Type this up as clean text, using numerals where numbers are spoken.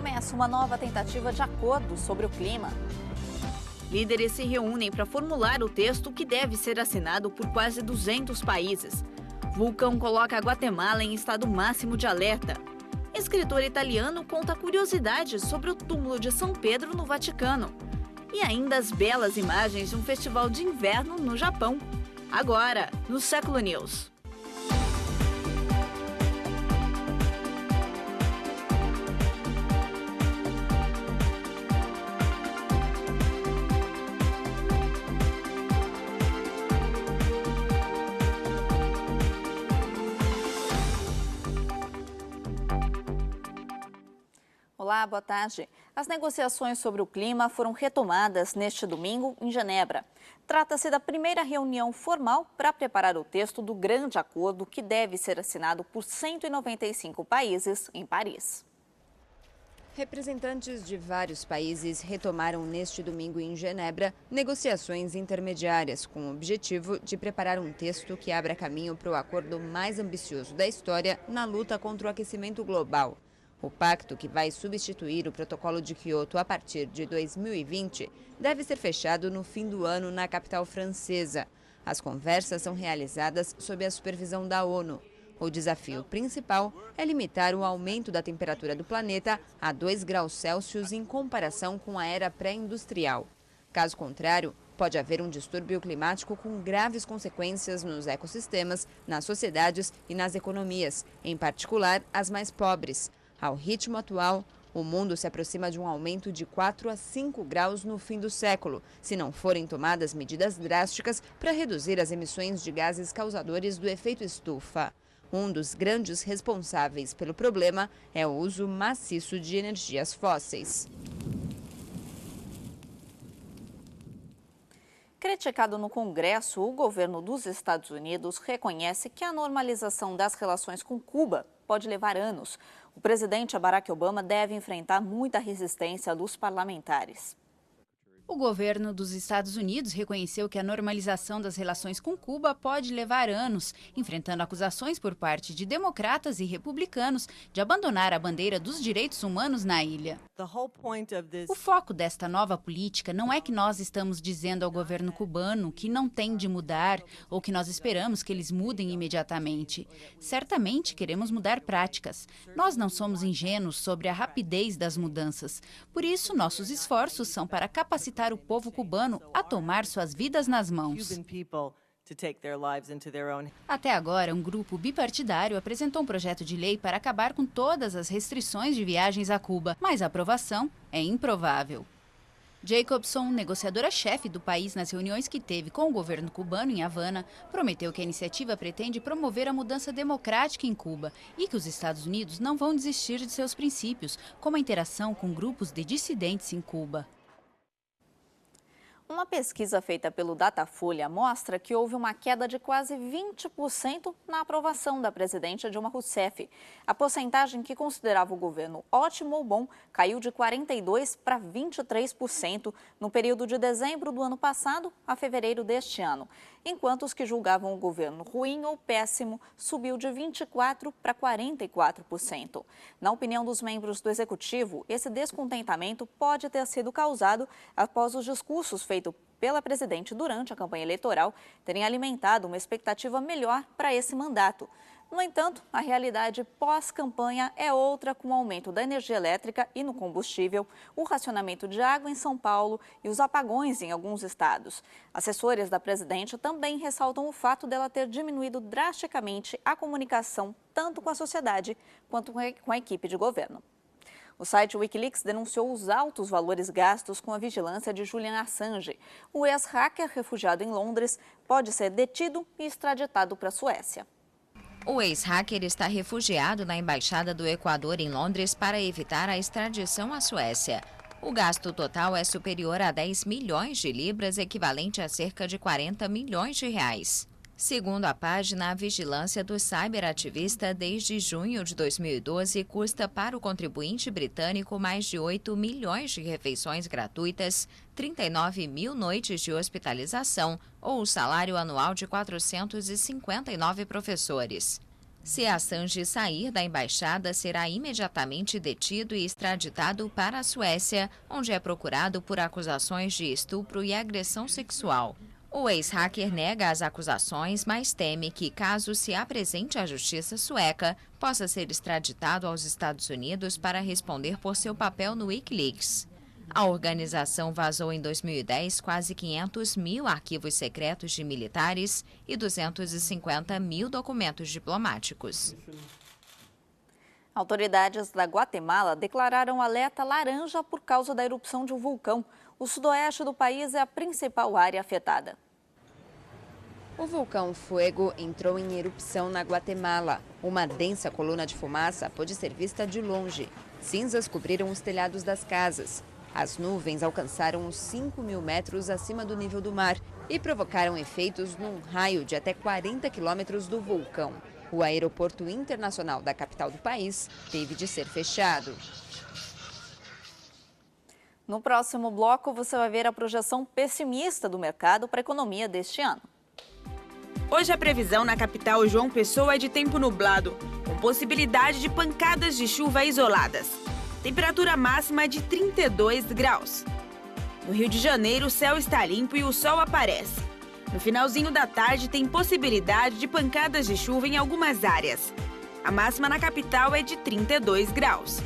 começa uma nova tentativa de acordo sobre o clima. Líderes se reúnem para formular o texto que deve ser assinado por quase 200 países. Vulcão coloca Guatemala em estado máximo de alerta. Escritor italiano conta curiosidades sobre o túmulo de São Pedro no Vaticano. E ainda as belas imagens de um festival de inverno no Japão. Agora, no Século News. Olá, boa tarde. As negociações sobre o clima foram retomadas neste domingo em Genebra. Trata-se da primeira reunião formal para preparar o texto do grande acordo que deve ser assinado por 195 países em Paris. Representantes de vários países retomaram neste domingo em Genebra negociações intermediárias com o objetivo de preparar um texto que abra caminho para o acordo mais ambicioso da história na luta contra o aquecimento global. O pacto, que vai substituir o Protocolo de Quioto a partir de 2020, deve ser fechado no fim do ano na capital francesa. As conversas são realizadas sob a supervisão da ONU. O desafio principal é limitar o aumento da temperatura do planeta a 2 graus Celsius em comparação com a era pré-industrial. Caso contrário, pode haver um distúrbio climático com graves consequências nos ecossistemas, nas sociedades e nas economias, em particular as mais pobres. Ao ritmo atual, o mundo se aproxima de um aumento de 4 a 5 graus no fim do século, se não forem tomadas medidas drásticas para reduzir as emissões de gases causadores do efeito estufa. Um dos grandes responsáveis pelo problema é o uso maciço de energias fósseis. Criticado no Congresso, o governo dos Estados Unidos reconhece que a normalização das relações com Cuba pode levar anos. O presidente Barack Obama deve enfrentar muita resistência dos parlamentares. O governo dos Estados Unidos reconheceu que a normalização das relações com Cuba pode levar anos, enfrentando acusações por parte de democratas e republicanos de abandonar a bandeira dos direitos humanos na ilha. O foco desta nova política não é que nós estamos dizendo ao governo cubano que não tem de mudar ou que nós esperamos que eles mudem imediatamente. Certamente queremos mudar práticas. Nós não somos ingênuos sobre a rapidez das mudanças. Por isso, nossos esforços são para capacitar o povo cubano a tomar suas vidas nas mãos. Até agora, um grupo bipartidário apresentou um projeto de lei para acabar com todas as restrições de viagens a Cuba, mas a aprovação é improvável. Jacobson, negociadora-chefe do país nas reuniões que teve com o governo cubano em Havana, prometeu que a iniciativa pretende promover a mudança democrática em Cuba e que os Estados Unidos não vão desistir de seus princípios, como a interação com grupos de dissidentes em Cuba. Uma pesquisa feita pelo Datafolha mostra que houve uma queda de quase 20% na aprovação da presidente Dilma Rousseff. A porcentagem que considerava o governo ótimo ou bom caiu de 42% para 23% no período de dezembro do ano passado a fevereiro deste ano, enquanto os que julgavam o governo ruim ou péssimo subiu de 24% para 44%. Na opinião dos membros do executivo, esse descontentamento pode ter sido causado após os discursos feitos pela presidente durante a campanha eleitoral terem alimentado uma expectativa melhor para esse mandato. No entanto, a realidade pós-campanha é outra, com o aumento da energia elétrica e no combustível, o racionamento de água em São Paulo e os apagões em alguns estados. Assessores da presidente também ressaltam o fato dela ter diminuído drasticamente a comunicação tanto com a sociedade quanto com a equipe de governo. O site Wikileaks denunciou os altos valores gastos com a vigilância de Julian Assange. O ex-hacker refugiado em Londres pode ser detido e extraditado para a Suécia. O ex-hacker está refugiado na Embaixada do Equador em Londres para evitar a extradição à Suécia. O gasto total é superior a 10 milhões de libras, equivalente a cerca de 40 milhões de reais. Segundo a página, a vigilância do cyberativista desde junho de 2012 custa para o contribuinte britânico mais de 8 milhões de refeições gratuitas, 39 mil noites de hospitalização ou o salário anual de 459 professores. Se Assange sair da embaixada, será imediatamente detido e extraditado para a Suécia, onde é procurado por acusações de estupro e agressão sexual. O ex-hacker nega as acusações, mas teme que, caso se apresente à justiça sueca, possa ser extraditado aos Estados Unidos para responder por seu papel no Wikileaks. A organização vazou em 2010 quase 500 mil arquivos secretos de militares e 250 mil documentos diplomáticos. Autoridades da Guatemala declararam alerta laranja por causa da erupção de um vulcão. O sudoeste do país é a principal área afetada. O vulcão Fuego entrou em erupção na Guatemala. Uma densa coluna de fumaça pôde ser vista de longe. Cinzas cobriram os telhados das casas. As nuvens alcançaram os 5.000 metros acima do nível do mar e provocaram efeitos num raio de até 40 quilômetros do vulcão. O aeroporto internacional da capital do país teve de ser fechado. No próximo bloco, você vai ver a projeção pessimista do mercado para a economia deste ano. Hoje a previsão na capital João Pessoa é de tempo nublado, com possibilidade de pancadas de chuva isoladas. Temperatura máxima é de 32 graus. No Rio de Janeiro, o céu está limpo e o sol aparece. No finalzinho da tarde, tem possibilidade de pancadas de chuva em algumas áreas. A máxima na capital é de 32 graus.